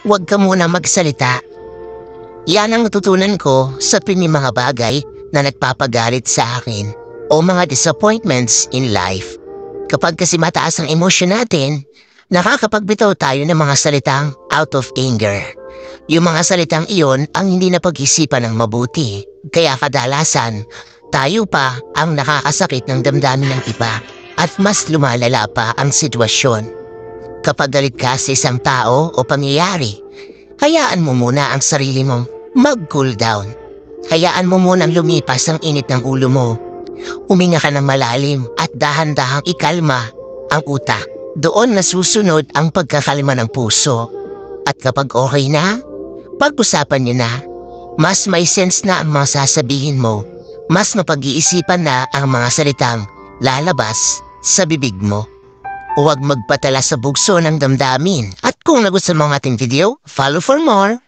huwag ka muna magsalita. Yan ang natutunan ko sa mga bagay na nagpapagalit sa akin o mga disappointments in life. Kapag kasi mataas ang emosyon natin, nakakapagbitaw tayo ng mga salitang out of anger. Yung mga salitang iyon ang hindi napag-isipan ng mabuti. Kaya kadalasan, tayo pa ang nakakasakit ng damdamin ng iba at mas lumalala pa ang sitwasyon. Kapag galit ka sa isang tao o pangyayari, hayaan mo muna ang sarili mong mag-cool down. Hayaan mo munang lumipas ang init ng ulo mo. Huminga ka ng malalim at dahan-dahang ikalma ang utak. Doon nasusunod ang pagkakalma ng puso. At kapag okay na, pag-usapan niyo na. Mas may sense na ang mga sasabihin mo. Mas mapag-iisipan na ang mga salitang lalabas sa bibig mo. Huwag magpatala sa bugso ng damdamin. At kung nagustuhan mo ang ating video, follow for more.